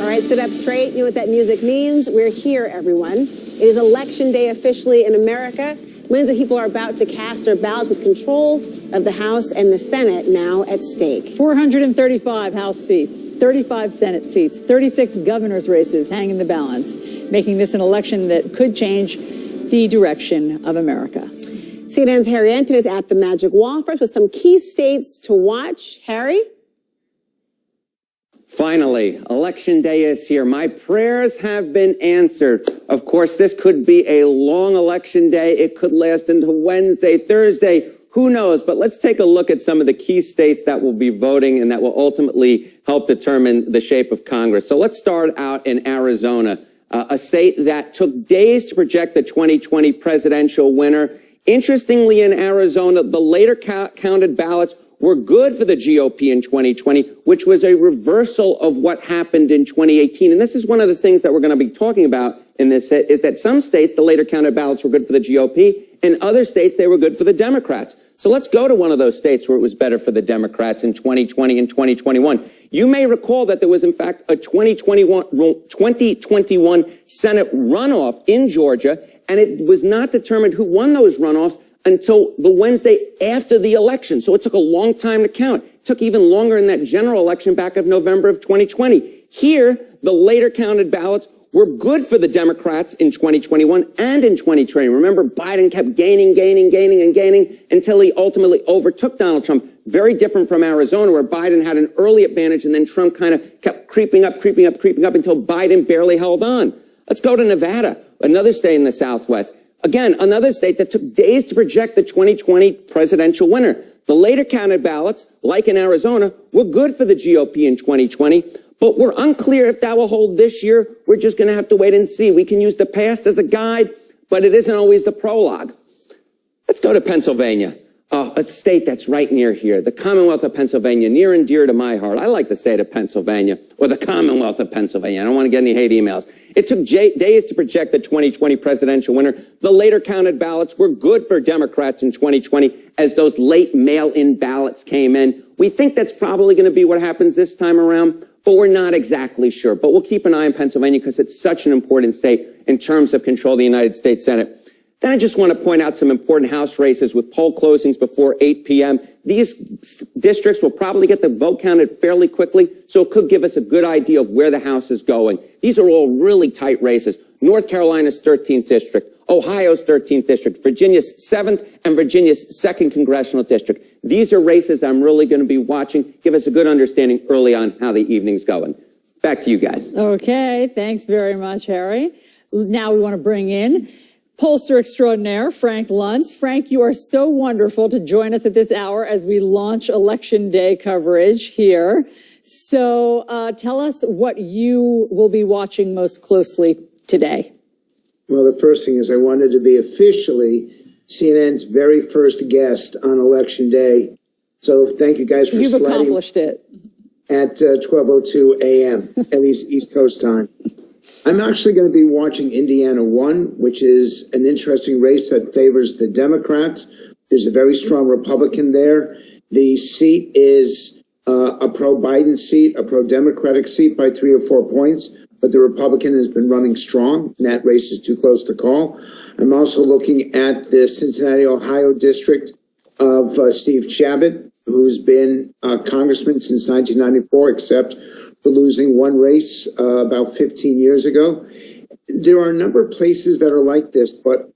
All right, sit up straight. You know what that music means? We're here, everyone. It is Election Day officially in America. Millions of people are about to cast their ballots with control of the House and the Senate now at stake. 435 House seats, 35 Senate seats, 36 governor's races hang in the balance, making this an election that could change the direction of America. CNN's Harry Enten is at the Magic Wall first with some key states to watch. Harry? Finally, Election Day is here. My prayers have been answered. Of course, this could be a long election day. It could last into Wednesday, Thursday, who knows? But let's take a look at some of the key states that will be voting and that will ultimately help determine the shape of Congress. So let's start out in Arizona, a state that took days to project the 2020 presidential winner. Interestingly, in Arizona, the later counted ballots were good for the GOP in 2020, which was a reversal of what happened in 2018. And this is one of the things that we're going to be talking about in this hit, is that some states, the later counted ballots were good for the GOP. In other states, they were good for the Democrats. So let's go to one of those states where it was better for the Democrats in 2020 and 2021. You may recall that there was, in fact, a 2021 Senate runoff in Georgia, and it was not determined who won those runoffs until the Wednesday after the election. So it took a long time to count. It took even longer in that general election back of November of 2020. Here, the later counted ballots were good for the Democrats in 2021 and in 2020. Remember, Biden kept gaining until he ultimately overtook Donald Trump. Very different from Arizona, where Biden had an early advantage and then Trump kind of kept creeping up until Biden barely held on. Let's go to Nevada, another state in the Southwest. Again, another state that took days to project the 2020 presidential winner. The later counted ballots, like in Arizona, were good for the GOP in 2020, but we're unclear if that will hold this year. We're just going to have to wait and see. We can use the past as a guide, but it isn't always the prologue. Let's go to Pennsylvania, a state that's right near here, the Commonwealth of Pennsylvania, near and dear to my heart. I like the state of Pennsylvania, or the Commonwealth of Pennsylvania. I don't want to get any hate emails. It took days to project the 2020 presidential winner. The later counted ballots were good for Democrats in 2020 as those late mail-in ballots came in. We think that's probably going to be what happens this time around, but we're not exactly sure. But we'll keep an eye on Pennsylvania because it's such an important state in terms of control of the United States Senate. Then I just want to point out some important House races with poll closings before 8 p.m. These districts will probably get the vote counted fairly quickly, so it could give us a good idea of where the House is going. These are all really tight races. North Carolina's 13th district, Ohio's 13th district, Virginia's 7th, and Virginia's 2nd congressional district. These are races I'm really going to be watching. Give us a good understanding early on how the evening's going. Back to you guys. Okay, thanks very much, Harry. Now we want to bring in pollster extraordinaire, Frank Luntz. Frank, you are so wonderful to join us at this hour as we launch Election Day coverage here. So tell us what you will be watching most closely today. Well, the first thing is I wanted to be officially CNN's very first guest on Election Day. So thank you guys for You've accomplished it. At 12:02 a.m., at least East Coast time. I'm actually going to be watching Indiana 1, which is an interesting race that favors the Democrats. There's a very strong Republican there. The seat is a pro-Biden seat, a pro-Democratic seat by 3 or 4 points, but the Republican has been running strong, and that race is too close to call. I'm also looking at the Cincinnati, Ohio district of Steve Chabot, who's been a congressman since 1994, except for losing one race about 15 years ago. There are a number of places that are like this, but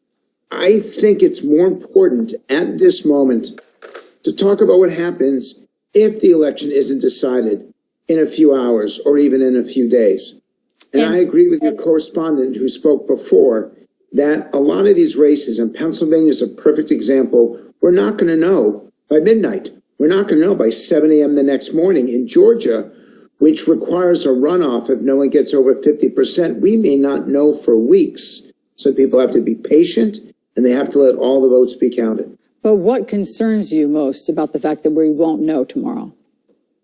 I think it's more important at this moment to talk about what happens if the election isn't decided in a few hours or even in a few days. And I agree with your correspondent who spoke before that a lot of these races, and Pennsylvania is a perfect example, we're not going to know by midnight. We're not going to know by 7 a.m. the next morning. In Georgia, which requires a runoff if no one gets over 50%, we may not know for weeks. So people have to be patient, and they have to let all the votes be counted. But what concerns you most about the fact that we won't know tomorrow?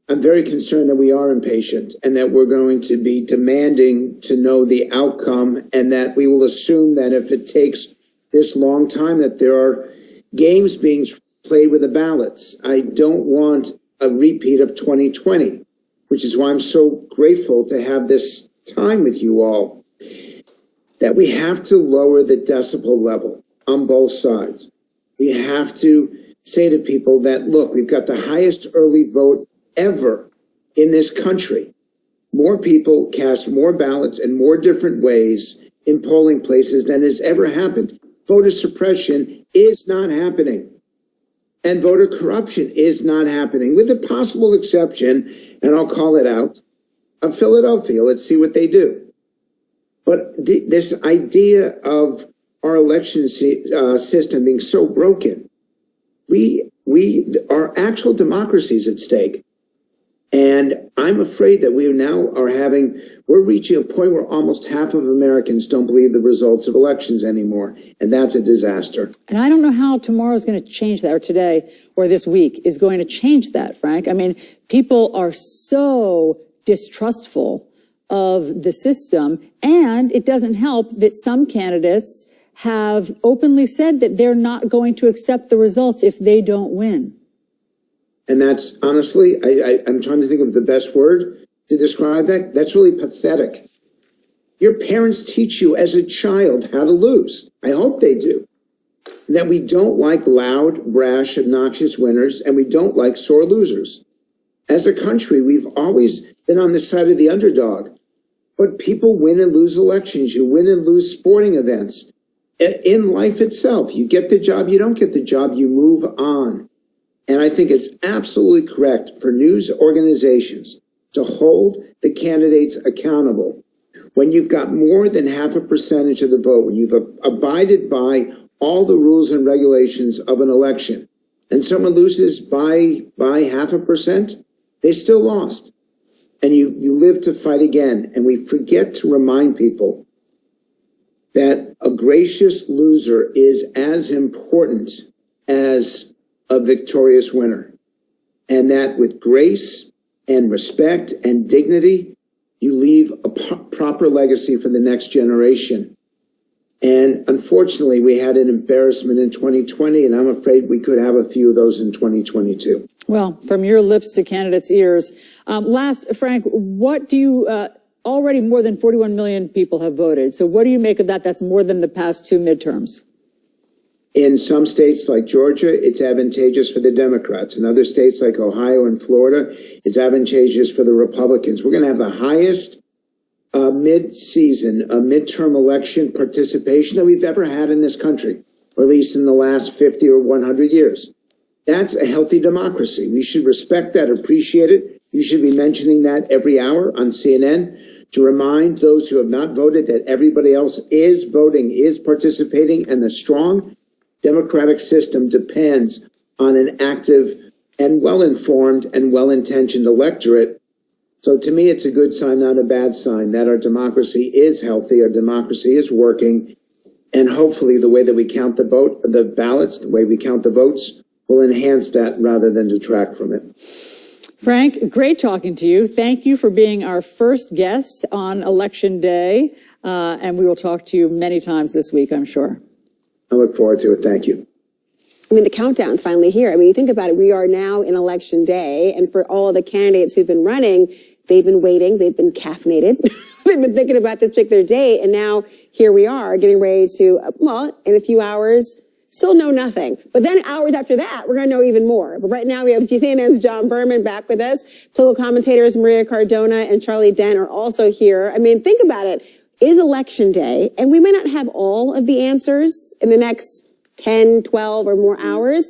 I'm very concerned that we are impatient and that we're going to be demanding to know the outcome, and that we will assume that if it takes this long time that there are games being played with the ballots. I don't want a repeat of 2020. Which is why I'm so grateful to have this time with you all that we have to lower the decibel level on both sides. We have to say to people that, look, we've got the highest early vote ever in this country. More people cast more ballots in more different ways in polling places than has ever happened. Voter suppression is not happening. And voter corruption is not happening, with the possible exception, and I'll call it out, of Philadelphia. Let's see what they do. But this idea of our election system being so broken, our actual democracy is at stake. And I'm afraid that we're reaching a point where almost half of Americans don't believe the results of elections anymore. And that's a disaster. And I don't know how tomorrow is going to change that, or today, or this week is going to change that, Frank. I mean, people are so distrustful of the system, and it doesn't help that some candidates have openly said that they're not going to accept the results if they don't win. And that's honestly, I'm trying to think of the best word to describe that. That's really pathetic. Your parents teach you as a child how to lose. I hope they do. That we don't like loud, brash, obnoxious winners, and we don't like sore losers. As a country, we've always been on the side of the underdog. But people win and lose elections. You win and lose sporting events. In life itself, you get the job, you don't get the job, you move on. And I think it's absolutely correct for news organizations to hold the candidates accountable. When you've got more than 0.5% of the vote, when you've abided by all the rules and regulations of an election, and someone loses by 0.5%, they still lost. And you live to fight again. And we forget to remind people that a gracious loser is as important as a victorious winner. And that with grace and respect and dignity, you leave a proper legacy for the next generation. And unfortunately, we had an embarrassment in 2020, and I'm afraid we could have a few of those in 2022. Well, from your lips to candidates' ears. Last, Frank, what do you, already more than 41 million people have voted. So what do you make of that? That's more than the past two midterms. In some states like Georgia, it's advantageous for the Democrats. In other states like Ohio and Florida, it's advantageous for the Republicans. We're going to have the highest midterm election participation that we've ever had in this country, or at least in the last 50 or 100 years. That's a healthy democracy. We should respect that, appreciate it. You should be mentioning that every hour on CNN to remind those who have not voted that everybody else is voting, is participating, and the strong democratic system depends on an active and well-informed and well-intentioned electorate. So to me, it's a good sign, not a bad sign, that our democracy is healthy, our democracy is working, and hopefully the way that we count the ballots, the way we count the votes, will enhance that rather than detract from it. Frank, great talking to you. Thank you for being our first guest on Election Day, and we will talk to you many times this week, I'm sure. I look forward to it. Thank you. I mean, the countdown's finally here. I mean, you think about it, we are now in Election Day, and for all the candidates who've been running, they've been waiting, they've been caffeinated, they've been thinking about this particular date, and now here we are getting ready to, well, in a few hours, still know nothing. But then hours after that, we're going to know even more. But right now we have GCNN's John Berman back with us. Political commentators Maria Cardona and Charlie Dent are also here. I mean, think about it. It is Election Day, and we may not have all of the answers in the next 10, 12 or more hours,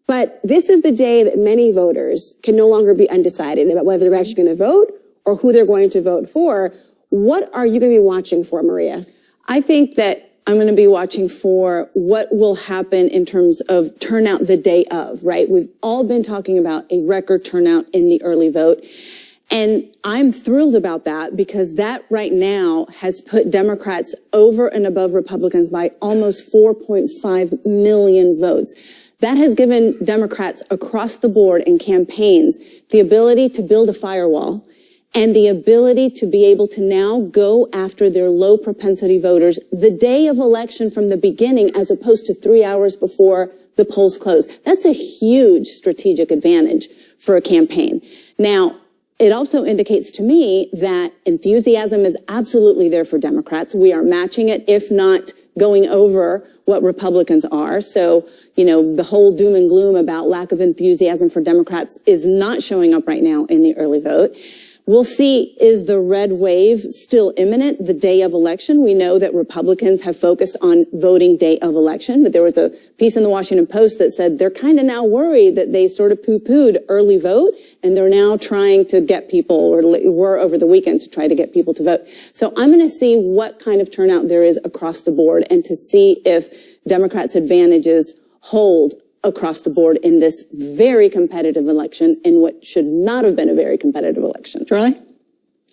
but this is the day that many voters can no longer be undecided about whether they're actually going to vote or who they're going to vote for. What are you going to be watching for, Maria? I think that I'm going to be watching for what will happen in terms of turnout the day of, right? We've all been talking about a record turnout in the early vote. And I'm thrilled about that because that right now has put Democrats over and above Republicans by almost 4.5 million votes. That has given Democrats across the board in campaigns the ability to build a firewall and the ability to be able to now go after their low propensity voters the day of election from the beginning as opposed to 3 hours before the polls close. That's a huge strategic advantage for a campaign. Now, it also indicates to me that enthusiasm is absolutely there for Democrats. We are matching it, if not going over what Republicans are. So, you know, the whole doom and gloom about lack of enthusiasm for Democrats is not showing up right now in the early vote. We'll see, is the red wave still imminent the day of election? We know that Republicans have focused on voting day of election, but there was a piece in the Washington Post that said they're kind of now worried that they sort of poo-pooed early vote, and they're now trying to get people, or were over the weekend, to try to get people to vote. So I'm going to see what kind of turnout there is across the board and to see if Democrats' advantages hold across the board in this very competitive election, in what should not have been a very competitive election. Charlie?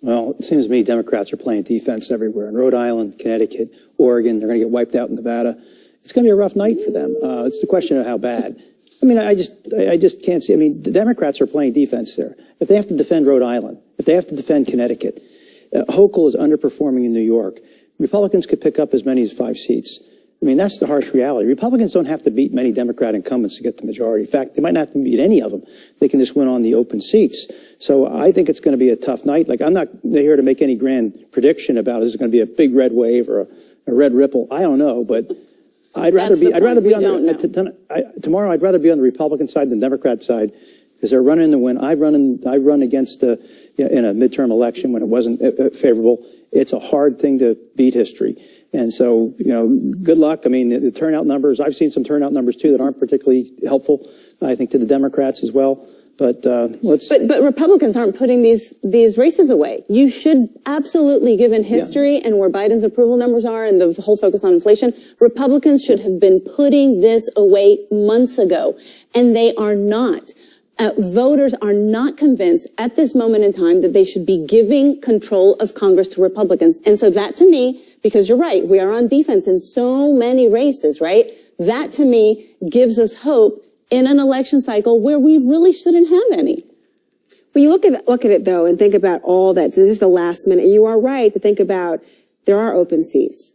Well, it seems to me Democrats are playing defense everywhere. In Rhode Island, Connecticut, Oregon, they're going to get wiped out in Nevada. It's going to be a rough night for them. It's the question of how bad. I mean, I just can't see. I mean, the Democrats are playing defense there. If they have to defend Rhode Island, if they have to defend Connecticut, Hochul is underperforming in New York. Republicans could pick up as many as 5 seats. I mean, that's the harsh reality. Republicans don't have to beat many Democrat incumbents to get the majority. In fact, they might not have to beat any of them. They can just win on the open seats. So I think it's going to be a tough night. Like, I'm not here to make any grand prediction about this is going to be a big red wave or a red ripple. I don't know, but tomorrow I'd rather be on the Republican side than the Democrat side, because they're running to win. I've run against in a midterm election when it wasn't favorable. It's a hard thing to beat history. And so, you know, good luck. I mean, the turnout numbers, I've seen some turnout numbers too that aren't particularly helpful, I think, to the Democrats as well. But But Republicans aren't putting these races away. You should absolutely, given history and where Biden's approval numbers are and the whole focus on inflation, Republicans should have been putting this away months ago, and they are not. Voters are not convinced at this moment in time that they should be giving control of Congress to Republicans. And so that, to me, because you're right, we are on defense in so many races, right? That, to me, gives us hope in an election cycle where we really shouldn't have any. When you look at it, though, and think about all that, this is the last minute, and you are right to think about there are open seats.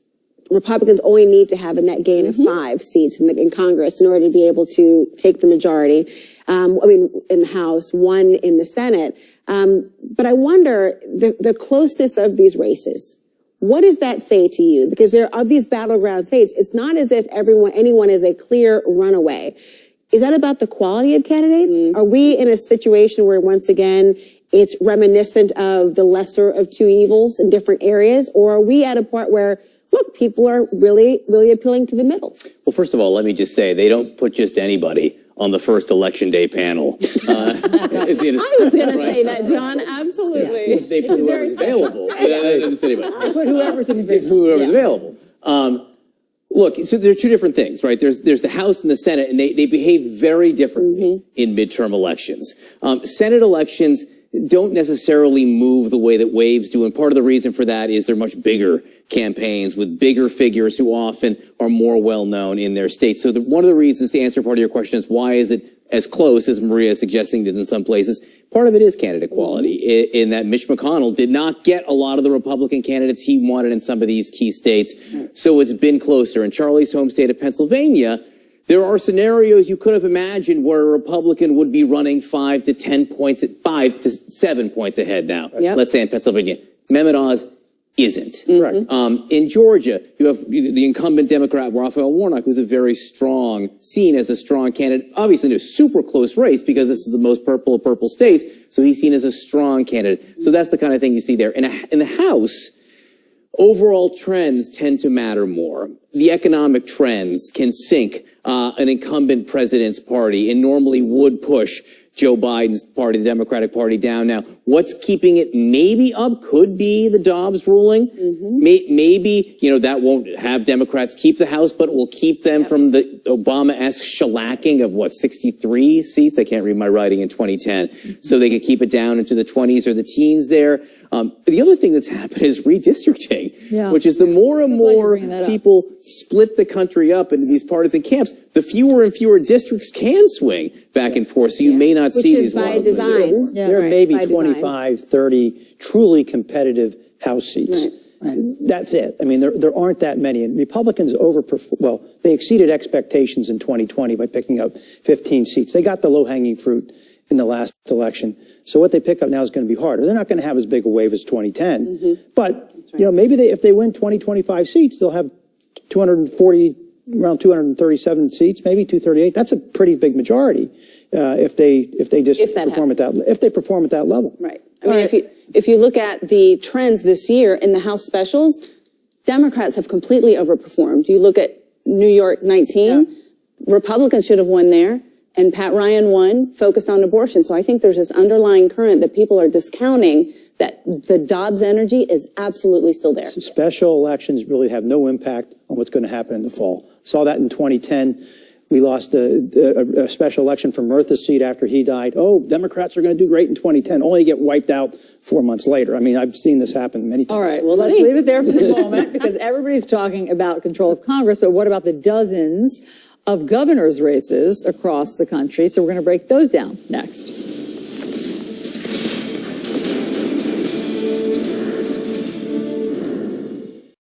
Republicans only need to have a net gain of 5 seats in Congress in order to be able to take the majority. In the House, 1 in the Senate. But I wonder, the closest of these races, what does that say to you? Because there are these battleground states. It's not as if anyone is a clear runaway. Is that about the quality of candidates? Are we in a situation where, once again, it's reminiscent of the lesser of two evils in different areas? Or are we at a point where, look, people are really, really appealing to the middle? Well, first of all, let me just say, they don't put just anybody on the first election day panel. I was going to say that, John. Absolutely. They put whoever's available. Put whoever's available. Look, so there are two different things, right? There's the House and the Senate, and they behave very differently in midterm elections. Senate elections don't necessarily move the way that waves do, and part of the reason for that is they're much bigger campaigns with bigger figures who often are more well-known in their state. So one of the reasons, to answer part of your question, is why is it as close as Maria is suggesting it is in some places? Part of it is candidate quality, in that Mitch McConnell did not get a lot of the Republican candidates he wanted in some of these key states. So it's been closer. In Charlie's home state of Pennsylvania, there are scenarios you could have imagined where a Republican would be running 5 to 7 points ahead now. Let's say in Pennsylvania. Mehmet Oz isn't. In Georgia, you have the incumbent Democrat Raphael Warnock, who's seen as a strong candidate, obviously in a super close race because this is the most purple of purple states, so he's seen as a strong candidate. So that's the kind of thing you see there. In the House, overall trends tend to matter more. The economic trends can sink an incumbent president's party and normally would push Joe Biden's party, the Democratic Party, down. Now, what's keeping it maybe up could be the Dobbs ruling. Maybe, that won't have Democrats keep the House, but it will keep them from the Obama-esque shellacking of 63 seats? I can't read my writing in 2010. So they could keep it down into the 20s or the teens there. The other thing that's happened is redistricting, which is the more and more people split the country up into these partisan camps, the fewer and fewer districts can swing back and forth. So you may not see these by design. There are maybe 25, 30 truly competitive House seats. That's it. I mean, there aren't that many. And Republicans they exceeded expectations in 2020 by picking up 15 seats. They got the low-hanging fruit in the last election. So what they pick up now is going to be harder. They're not going to have as big a wave as 2010, but maybe if they win 20, 25 seats, they'll have 240, around 237 seats, maybe 238. That's a pretty big majority if they perform at that level. Right. I mean, if you look at the trends this year in the House specials, Democrats have completely overperformed. You look at New York 19, Republicans should have won there, and Pat Ryan won, focused on abortion. So I think there's this underlying current that people are discounting that the Dobbs energy is absolutely still there. So special elections really have no impact on what's going to happen in the fall. Saw that in 2010. We lost a special election for Murtha's seat after he died. Oh, Democrats are going to do great in 2010, only to get wiped out 4 months later. I mean, I've seen this happen many times. All right, well, let's leave it there for the moment because everybody's talking about control of Congress, but what about the dozens of governors' races across the country? So we're going to break those down next.